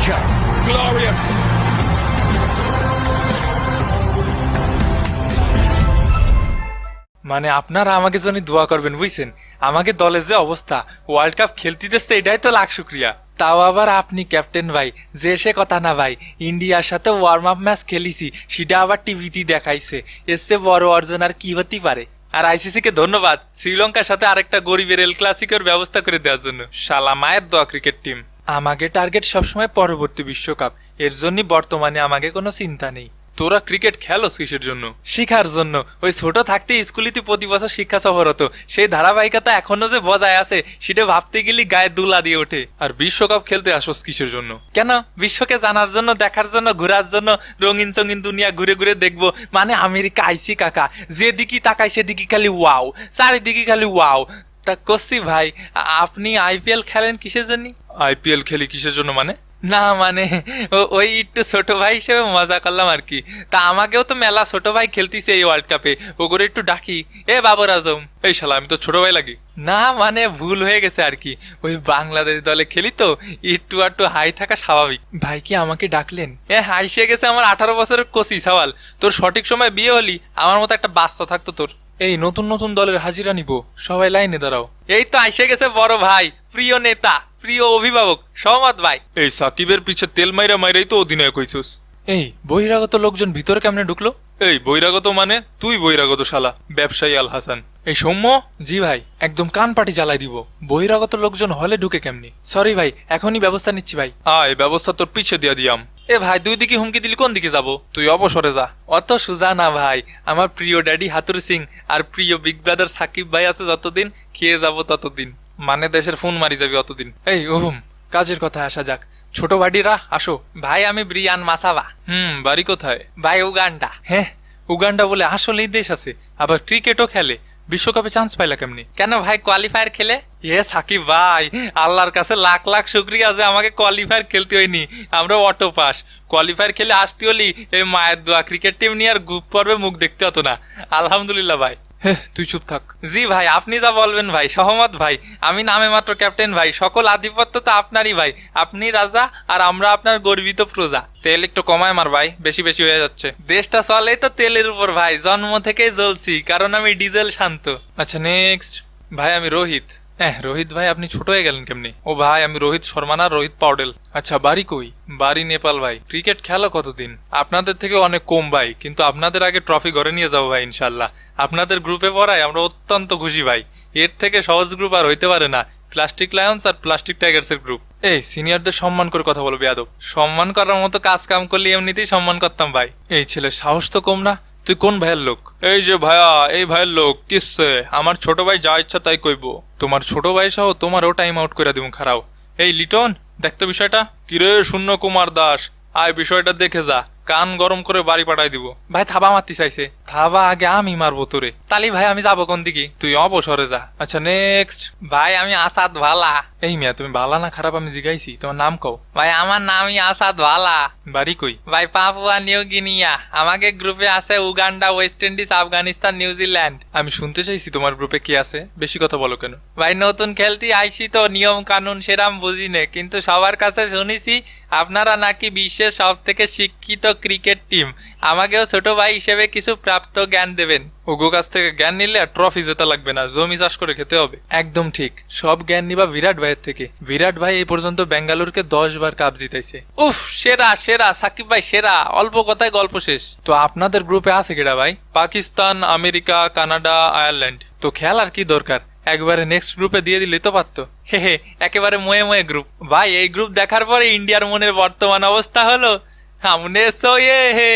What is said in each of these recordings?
America, glorious. মানে আপনারা আমাকে জন্য দোয়া করবেন বুঝছেন, আমাকে দলের যে অবস্থা ওয়ার্ল্ড কাপ খেলতেছে এটাই তো লাখ শুক্রিয়া। তাও আবার আপনি ক্যাপ্টেন ভাই, যে সে কথা না ভাই, ইন্ডিয়ার সাথে ওয়ার্ম আপ ম্যাচ খেলিছি সেটা আবার টিভিতে দেখাইছে, এর চেয়ে বড় অর্জন আর কি হতে পারে। আর আইসিসি কে ধন্যবাদ শ্রীলঙ্কার সাথে আরেকটা গরিবের এল ক্লাসিকের ব্যবস্থা করে দেওয়ার জন্য। শালা মায়ের দোয়া ক্রিকেট টিম। আমাকে টার্গেট সবসময় পরবর্তী বিশ্বকাপ, এর জন্য বর্তমানে আমাকে কোনো চিন্তা নেই। তোরা ক্রিকেট খেলোস কিসের জন্য? শিখার জন্য। ওই ছোট থাকতে স্কুলিতে প্রতি বছর শিক্ষা সফর হতো, সেই ধারাবাহিকতা এখনো যে বজায় আছে সেটা ভাবতে গেলে গায়ে দুলা দিয়ে ওঠে। আর বিশ্বকাপ খেলতে আসোস কিসের জন্য? কেন? বিশ্বকে জানার জন্য, দেখার জন্য, ঘোরার জন্য, রঙিন চঙিন দুনিয়া ঘুরে ঘুরে দেখবো। মানে আমেরিকা আইসি কাকা, যেদিকে তাকাই সেদিকে খালি ওয়াও, চারিদিকে খালি ওয়াও। তা করছি ভাই, আপনি আইপিএল খেলেন কিসের জন্য? আইপিএল খেলি কিসের জন্য মানে? না মানে ওই একটু ছোট ভাই হিসেবে মজা করলাম আর কি। তা আমাকেও তো মেলা ছোট ভাই খেলতিছে এই ওয়ার্ল্ড কাপে, ওগুলো একটু ডাকি। এ বাবর আজম। এই শালা আমি তো ছোট ভাই লাগি। না মানে ভুল হয়ে গেছে আর কি, ওই বাংলাদেশ দলে খেলি তো একটু আটটু হাই থাকা স্বাভাবিক। ভাই কি আমাকে ডাকলেন? হাইসে গেছে আমার 18 বছরের কচি সওয়াল। তোর সঠিক সময় বিয়ে হলি আমার মতো একটা বাচ্চা থাকতো তোর। এই নতুন নতুন দলের হাজিরা নিব, সবাই লাইনে দাঁড়াও। এই তো আইসে গেছে বড় ভাই, প্রিয় নেতা, প্রিয় অভিভাবক সহমত ভাই। এই সাকিবের পিছে তেল মাইরা মাইরাই তো অধিনায়ক হইছস। এই বহিরাগত লোকজন ভিতরে কেমনে ঢুকলো? এই বহিরাগত মানে তুই বহিরাগত শালা, ব্যবসায়ী আল হাসান। এই সৌম্য। জি ভাই, একদম কান পাটি জ্বালাই দিব। বহিরাগত লোকজন হলে ঢুকে কেমনি? সরি ভাই, এখনই ব্যবস্থা নিচ্ছি ভাই। এই ব্যবস্থা তোর পিছে দিয়া দিয়াম। এ ভাই দুই দিকে হুমকি দিলি, কোন দিকে যাব? তুই অবসরে যা। অত সুজা না ভাই, আমার প্রিয় ড্যাডি হাতুর সিং আর প্রিয় বিগ ব্রাদার সাকিব ভাই আছে যতদিন, খেয়ে যাব ততদিন। মানে দেশের ফোন মারি যাবি অতদিন। এই কাজের কথা আসা যাক। ছোট বাড়িরা আসো। ভাই আমি ব্রিয়ান মাসাবা। বাড়ি কোথায়? ভাই উগান্ডা। হ্যাঁ উগান্ডা বলে আসলেই দেশ আছে, আবার ক্রিকেটও খেলে। বিশ্বকাপে চান্স পাইলা কেমনি? কেন ভাই কোয়ালিফায়ার খেলে? সাকিব ভাই, আল্লাহর কাছে লাখ লাখ শুকরিয়া যে আমাকে কোয়ালিফায়ার খেলতে হয়নি, আমরা অটো পাস। কোয়ালিফায়ার খেলে আসতে হলি এই মায়ের দোয়া, ক্রিকেট টিম নিয়ে আর গ্রুপ পর্বে মুখ দেখতে হতো না। আলহামদুলিল্লাহ ভাই। তুই চুপ থাক। জি ভাই, আপনি যা বলবেন ভাই, সহমত ভাই। আমি নামে মাত্র ক্যাপ্টেন ভাই, সকল আধিপত্য তো আপনারই ভাই। আপনি রাজা আর আমরা আপনার গর্বিত প্রজা। তেল একটু কমায় মার ভাই, বেশি বেশি হয়ে যাচ্ছে। দেশটা চলে তো তেলের উপর ভাই, জন্ম থেকেই জ্বলছি, কারণ আমি ডিজেল শান্ত। আচ্ছা নেক্সট। ভাই আমি রোহিত। রোহিত ভাই আপনি ছোট হয়ে গেলেন কেমনি? ও ভাই আমি রোহিত শর্মা না, রোহিত পাউডেল। আচ্ছা বাড়ি কই? বাড়ি নেপাল ভাই। ক্রিকেট খেলো কতদিন? আপনাদের থেকে অনেক কম ভাই, কিন্তু আপনাদের আগে ট্রফি ঘরে নিয়ে যাবো ভাই ইনশাল্লাহ। আপনাদের গ্রুপে পড়ায় আমরা অত্যন্ত খুশি ভাই, এর থেকে সহজ গ্রুপ আর হইতে পারে না। প্লাস্টিক লায়ন্স আর প্লাস্টিক টাইগার্স এর গ্রুপ। এই সিনিয়রদের সম্মান করে কথা বলবি আদব। সম্মান করার মতো কাজ কাম করলে এমনিতেই সম্মান করতাম ভাই। এই ছেলে সাহস তো কম না। তুই কোন ভাইয়ের লোক? এই যে ভাইয়া, এই ভাইয়ের লোক। কিসে? আমার ছোট ভাই যা ইচ্ছা তাই কইব। তোমার ছোট ভাই সহ তোমারও টাইম আউট করে দিব খারাও। এই লিটন দেখতো বিষয়টা। কিরে শূন্য কুমার দাস, আয় বিষয়টা দেখে যা, কান গরম করে বাড়ি পাঠাই দিব। ভাই থাবা মারতে চাইছে। থাবা আগে আমি মারবো তোরে। তালি ভাই আমি যাবো কোন দিকে? তুই অবসরে যা। আচ্ছা নেক্সট। ভাই আমি আসাদ ভালা। এই মিয়া তুমি ভালা না খারাপ আমি জিগাইছি, তোমার নাম কও। ভাই আমার নামই আসাদ ভালা। বাড়ি কই? ভাই পাপুয়া নিউ গিনিয়া। আমাকে গ্রুপে আছে Uganda, West Indies, Afghanistan, New Zealand. আমি শুনতে চাইছি তোমার গ্রুপে কি আছে, বেশি কথা বলো কেন? ভাই নতুন খেলতে আইসি তো, নিয়ম কানুন সেরাম বুঝি নে, কিন্তু সবার কাছে শুনেছি আপনারা নাকি বিশ্বের সব থেকে শিক্ষিত ক্রিকেট টিম। আমাকেও ছোট ভাই হিসেবে কিছু প্রাপ্ত জ্ঞান দেবেন। ওগো কাছ থেকে জ্ঞান নিলে আর ট্রফি জেতা লাগবে না, জমি চাষ করে খেতে হবে। একদম ঠিক, সব জ্ঞান নিবা বিরাট ভাইয়ের থেকে। বিরাট ভাই এই পর্যন্ত বেঙ্গালুরুকে 10 বার কাপ জিতাইছে। উফ সেরা সেরা, সাকিব ভাই সেরা। অল্প কথায় গল্প শেষ। তো আপনাদের গ্রুপে আছে কেডা ভাই? Pakistan, America, Canada, Ireland. তো খেলার কি দরকার, একবারে নেক্সট গ্রুপে দিয়ে দিলে তো পারতো। হে একেবারে ময়ে ময়ে গ্রুপ। ভাই এই গ্রুপ দেখার পরে ইন্ডিয়ার মনের বর্তমান অবস্থা হলো, हमने सोए है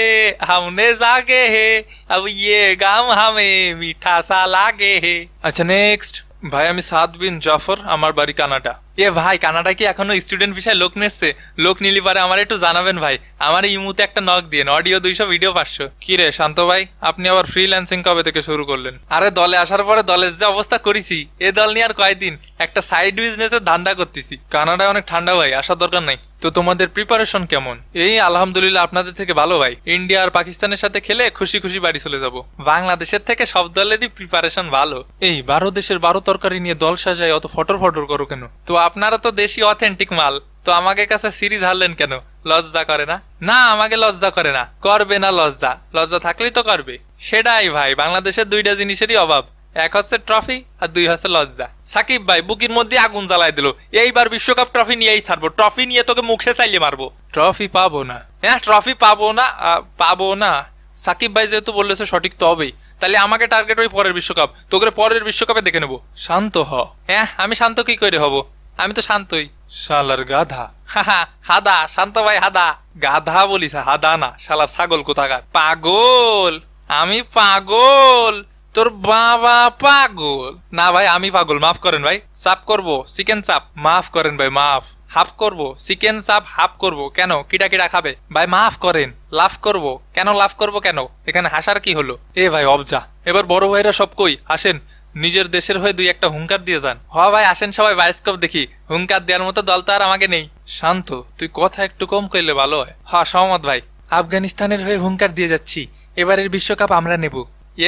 हमने जागे है अब ये गाम हमें मीठा सा लागे है। আচ্ছা নেক্সট। ভাই আমি সাদ বিন জাফর, আমার বাড়ি কানাডা। ভাই কানাডা কি এখনো স্টুডেন্ট ভিসায় লোক নিচ্ছে? লোক নিলি পারে আমার একটু জানাবেন ভাই। আমার ইমুতে একটা নক দিয়ে, অডিও 200, ভিডিও 500। কি রে শান্ত ভাই, আপনি আবার ফ্রিল্যান্সিং কবে থেকে শুরু করলেন? আরে দলে আসার পরে দলের যে অবস্থা করেছি, এ দল নিয়ে আর কয়দিন একটা সাইড বিজনেসের ধান্দা করতেছি। কানাডায় অনেক ঠান্ডা ভাই, আসার দরকার নাই। তো তোমাদের প্রিপারেশন কেমন? এই আলহামদুলিল্লাহ আপনাদের থেকে ভালো ভাই। ইন্ডিয়া আর পাকিস্তানের সাথে খেলে খুশি খুশি বাড়ি চলে যাব। বাংলাদেশের থেকে সব দলেরই প্রিপারেশন ভালো। এই 12 দেশের 12 তরকারি নিয়ে দল সাজায় অত ফটর ফটর করো কেন? তো আপনারা তো দেশি অথেন্টিক মাল, তো আমাকে কাছে সিরিজ হারলেন কেন? লজ্জা করে না? না, আমাকে লজ্জা করে না। করবে না লজ্জা? লজ্জা থাকলেই তো করবে। সেটাই ভাই, বাংলাদেশের দুইটা জিনিসেরই অভাব, এক হচ্ছে ট্রফি আর দুই হচ্ছে লজ্জা। সাকিব ভাই বুকের মধ্যে আগুন জ্বালায় দিল, এইবার বিশ্বকাপ ট্রফি নিয়েই ছাড়বো, ট্রফি নিয়ে তোকে মুখে চাইলে মারবো। ট্রফি পাবো না? হ্যাঁ, ট্রফি পাবো না, পাবো না। সাকিব ভাই যেহেতু বললেছে সঠিক তো হবেই, তাহলে আমাকে টার্গেট ওই পরের বিশ্বকাপ, তোকে পরের বিশ্বকাপে দেখে নেবো। শান্ত হ। হ্যাঁ, আমি শান্ত কি করে হব? আমি তো শান্তই। শালার গাধা। হাদা, শান্ত ভাই হাদা। গাধা বলিস, হাদা না, শালার ছাগল কোথাকার। পাগল? আমি পাগল? তোর বাবা পাগল? না ভাই, আমি পাগল, মাফ করেন ভাই। চাপ করবো, চিকেন চাপ। মাফ করেন ভাই, মাফ। হাফ করবো, চিকেন চাপ হাফ করবো। কেন, কিটা কিটা খাবে? ভাই মাফ করেন। লাভ করবো কেন? লাভ করবো কেন? এখানে হাসার কি হলো? এ ভাই অবজা, এবার বড় ভাইরা সব কই আসেন, নিজের দেশের হয়ে দুই একটা হুঙ্কার দিয়ে যান। হ ভাই আসেন, সবাই বায়োস্কোপ দেখি। হুঙ্কার দেওয়ার মতো দল তো আর আমাকে নেই। শান্ত, তুই কথা একটু কম কইলে ভালো হয়। হ্যাঁ সহমত ভাই, আফগানিস্তানের হয়ে হুঙ্কার দিয়ে যাচ্ছি, এবারের বিশ্বকাপ আমরা নেব।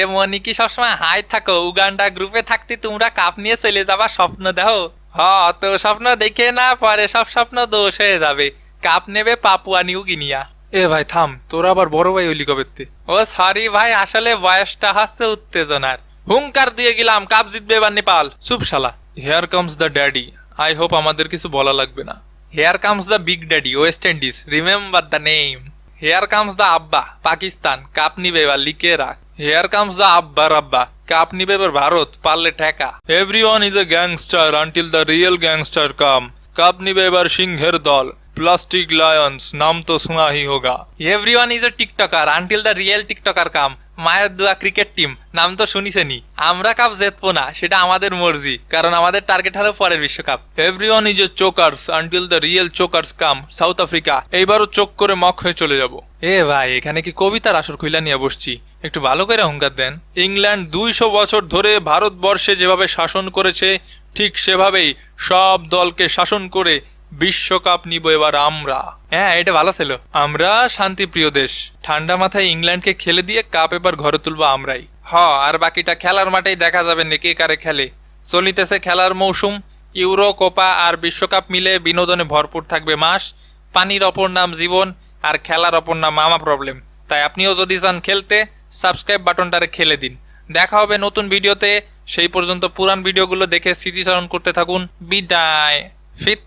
এ মনি কি সবসময় হাই থাকো? উগান্ডা গ্রুপে থাকতে তোমরা কাপ নিয়ে চলে যাবা স্বপ্ন দেখো? হ, তো স্বপ্ন দেখে না, পরে সব স্বপ্ন দোষ হয়ে যাবে। কাপ নেবে পাপুয়া নিউ গিনিয়া। এ ভাই থাম, তোরা আবার বড় ভাই হইলি কবেতে? ও সরি ভাই, আসলে বয়সটা হচ্ছে উত্তেজনার। হুঙ্কার দিয়ে গেলাম, কাপ জিতবে এবার নেপাল। চুপ শালা। Hair comes the daddy. I hope আমাদের কিছু বলা লাগবে না। Hair comes the big daddy, West Indies, remember the name. Hair comes the আব্বা, পাকিস্তান, কাপ নিবে এবার, লিখে রাখ। হেয়ার কামস দ্য আব্বা রাব্বা, কাপ নিবে এবার ভারত, পারলে ঠেকা। Everyone is a gangster until the real gangster come. Cup নিবে এবার সিংহের দল, প্লাস্টিক লায়ন্স, নাম তো শোনা হি হোগা। Everyone is a TikToker until the real TikToker come. মায়ের দোয়া ক্রিকেট টিম, নাম তো শুনিছেনি। আমরা কাপ জিতবো না, সেটা আমাদের মর্জি, কারণ আমাদের টার্গেট হলো পরের বিশ্বকাপ। Everyone is a chokers until the real chokers come, South Africa. এইবারও চোখ করে মক হয়ে চলে যাব। এ ভাই, এখানে কি কবিতার আসর খুইলা নিয়ে বসছি? একটু ভালো করে হুঙ্কার দেন। ইংল্যান্ড 200 বছর ধরে ভারতবর্ষে যেভাবে শাসন করেছে, ঠিক সেভাবেই সব দলকে শাসন করে বিশ্বকাপ নিব এবার আমরা। হ্যাঁ, এটা ভালো ছিল। আমরা শান্তিপ্রিয় দেশ, ঠান্ডা মাথায় ইংল্যান্ডকে খেলে দিয়ে কাপ এবার ঘরে তুলবো আমরাই। আর বাকিটা খেলার মাঠেই দেখা যাবে কে কারে খেলে। চলিতেছে খেলার মৌসুম, ইউরো, কোপা আর বিশ্বকাপ মিলে বিনোদনে ভরপুর থাকবে মাস। পানির অপর নাম জীবন, আর খেলার অপর নাম মামা প্রবলেম। তাই আপনিও যদি চান খেলতে, সাবস্ক্রাইব বাটনটারে খেলে দিন। দেখা হবে নতুন ভিডিওতে, সেই পর্যন্ত পুরান ভিডিওগুলো দেখে স্মৃতিচারণ করতে থাকুন। বিদায়। ফির